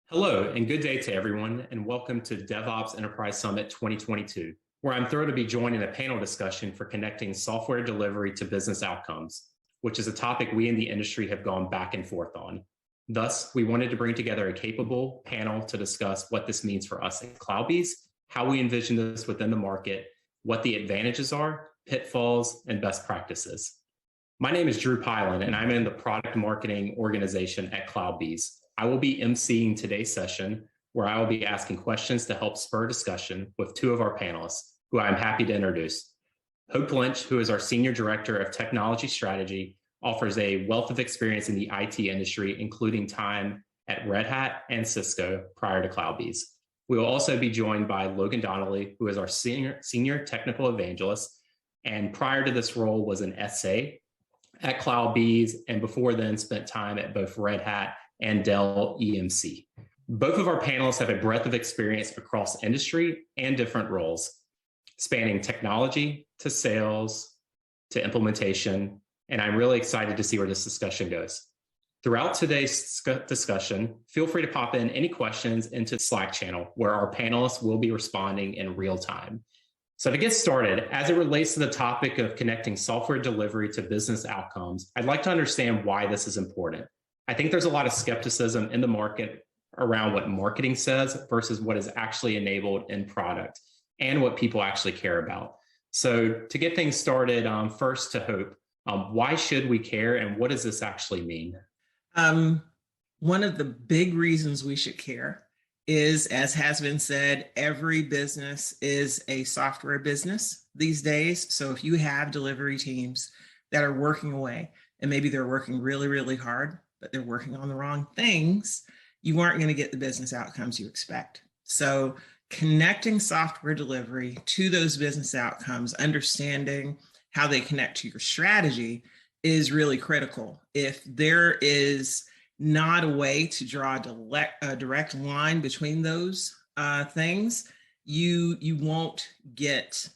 Hello, and good day to everyone, and welcome to DevOps Enterprise Summit 2022, where I'm thrilled to be joining a panel discussion for connecting software delivery to business outcomes, which is a topic we in the industry have gone back and forth on. Thus, we wanted to bring together a capable panel to discuss what this means for us at CloudBees, how we envision this within the market, what the advantages are, pitfalls, and best practices. My name is Drew Piland, and I'm in the product marketing organization at CloudBees. I will be emceeing today's session, where I will be asking questions to help spur discussion with two of our panelists, who I'm happy to introduce. Hope Lynch, who is our Senior Director of Technology Strategy, offers a wealth of experience in the IT industry, including time at Red Hat and Cisco prior to CloudBees. We will also be joined by Logan Donley, who is our Senior Technical Evangelist, and prior to this role was an SA at CloudBees, and before then spent time at both Red Hat and Dell EMC. Both of our panelists have a breadth of experience across industry and different roles, spanning technology to sales to implementation, and I'm really excited to see where this discussion goes. Throughout today's discussion, feel free to pop in any questions into the Slack channel, where our panelists will be responding in real time. So to get started, as it relates to the topic of connecting software delivery to business outcomes, I'd like to understand why this is important. I think there's a lot of skepticism in the market around what marketing says versus what is actually enabled in product and what people actually care about. So to get things started, first to Hope, why should we care and what does this actually mean? One of the big reasons we should care is, as has been said, every business is a software business these days. So if you have delivery teams that are working away, and maybe they're working really, really hard, but they're working on the wrong things, you aren't going to get the business outcomes you expect. So connecting software delivery to those business outcomes, understanding how they connect to your strategy is really critical. If there is not a way to draw a direct line between those things, you won't get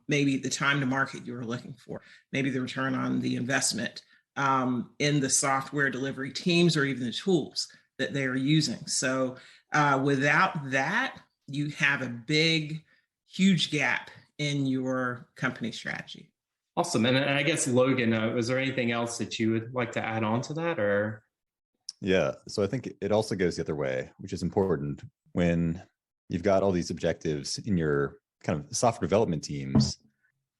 maybe the time to market you were looking for, maybe the return on the investment in the software delivery teams or even the tools that they are using. So without that, you have a big, huge gap in your company strategy. Awesome. And I guess, Logan, was there anything else that you would like to add on to that? Or? Yeah, so I think it also goes the other way, which is important when you've got all these objectives in your kind of software development teams.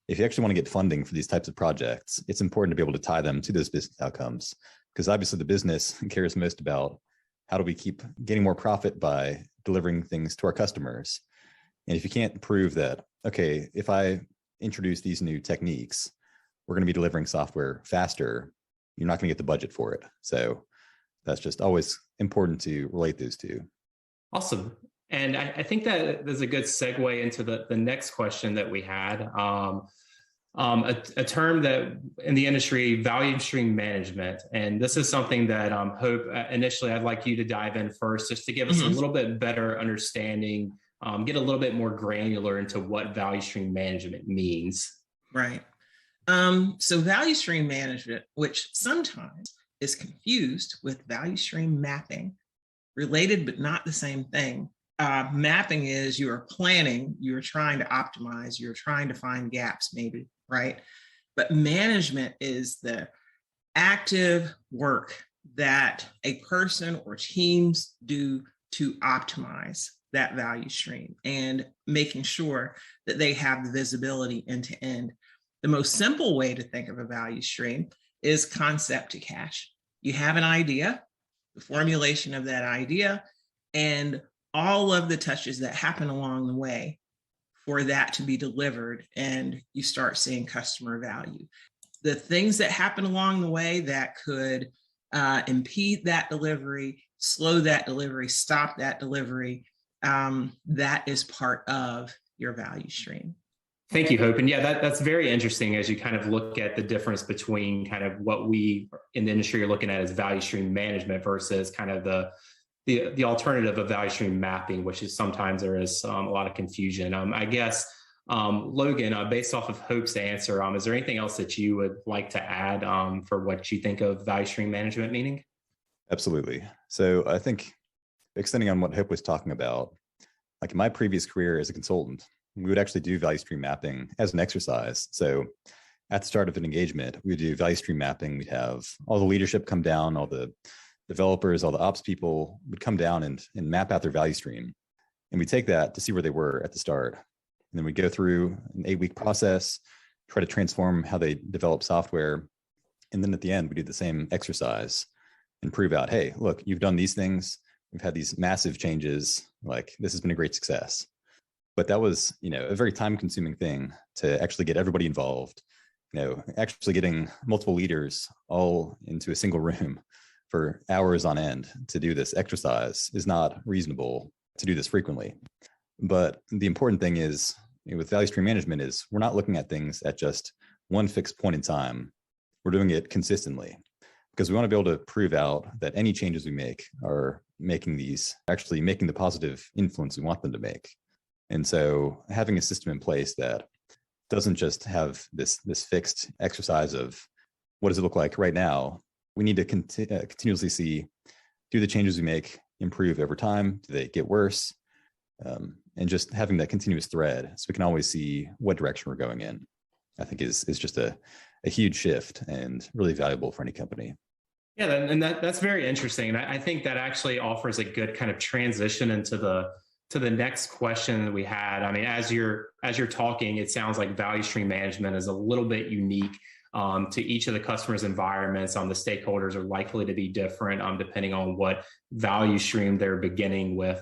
If you actually want to get funding for these types of projects, it's important to be able to tie them to those business outcomes, because obviously the business cares most about how do we keep getting more profit by delivering things to our customers. And if you can't prove that, okay, if I introduce these new techniques, we're going to be delivering software faster, you're not going to get the budget for it. So that's just always important to relate those two. Awesome. And I think that there's a good segue into the next question that we had. A term that in the industry, value stream management. And this is something that Hope, initially I'd like you to dive in first, just to give us a little bit better understanding, get a little bit more granular into what value stream management means. Right. So value stream management, which sometimes is confused with value stream mapping, related but not the same thing. Mapping is you are planning, you're trying to optimize, you're trying to find gaps maybe, right? But management is the active work that a person or teams do to optimize that value stream and making sure that they have the visibility end to end. The most simple way to think of a value stream is concept to cash. You have an idea, the formulation of that idea, and all of the touches that happen along the way for that to be delivered, and you start seeing customer value. The things that happen along the way that could impede that delivery, slow that delivery, stop that delivery, that is part of your value stream. Thank you, Hope. And yeah, that's very interesting as you kind of look at the difference between kind of what we in the industry are looking at as value stream management versus kind of the alternative of value stream mapping, which is sometimes there is a lot of confusion. I guess, Logan, based off of Hope's answer, is there anything else that you would like to add for what you think of value stream management meaning? Absolutely. So I think extending on what Hope was talking about, like in my previous career as a consultant, we would actually do value stream mapping as an exercise. So at the start of an engagement, we would do value stream mapping. We'd have all the leadership come down, all the developers, all the ops people would come down and map out their value stream. And we take that to see where they were at the start. And then we go through an 8-week process, try to transform how they develop software. And then at the end, we do the same exercise and prove out, hey, look, you've done these things. We've had these massive changes. Like, this has been a great success. But that was, a very time-consuming thing to actually get everybody involved. Actually getting multiple leaders all into a single room for hours on end to do this exercise is not reasonable to do this frequently. But the important thing is, with value stream management, is we're not looking at things at just one fixed point in time. We're doing it consistently because we want to be able to prove out that any changes we make are actually making the positive influence we want them to make. And so having a system in place that doesn't just have this fixed exercise of what does it look like right now, we need to continuously see, do the changes we make improve over time? Do they get worse? And just having that continuous thread so we can always see what direction we're going in, I think is just a huge shift and really valuable for any company. Yeah, and that's very interesting. And I think that actually offers a good kind of transition into the next question that we had. I mean, as you're talking, it sounds like value stream management is a little bit unique to each of the customers' environments. The stakeholders are likely to be different depending on what value stream they're beginning with.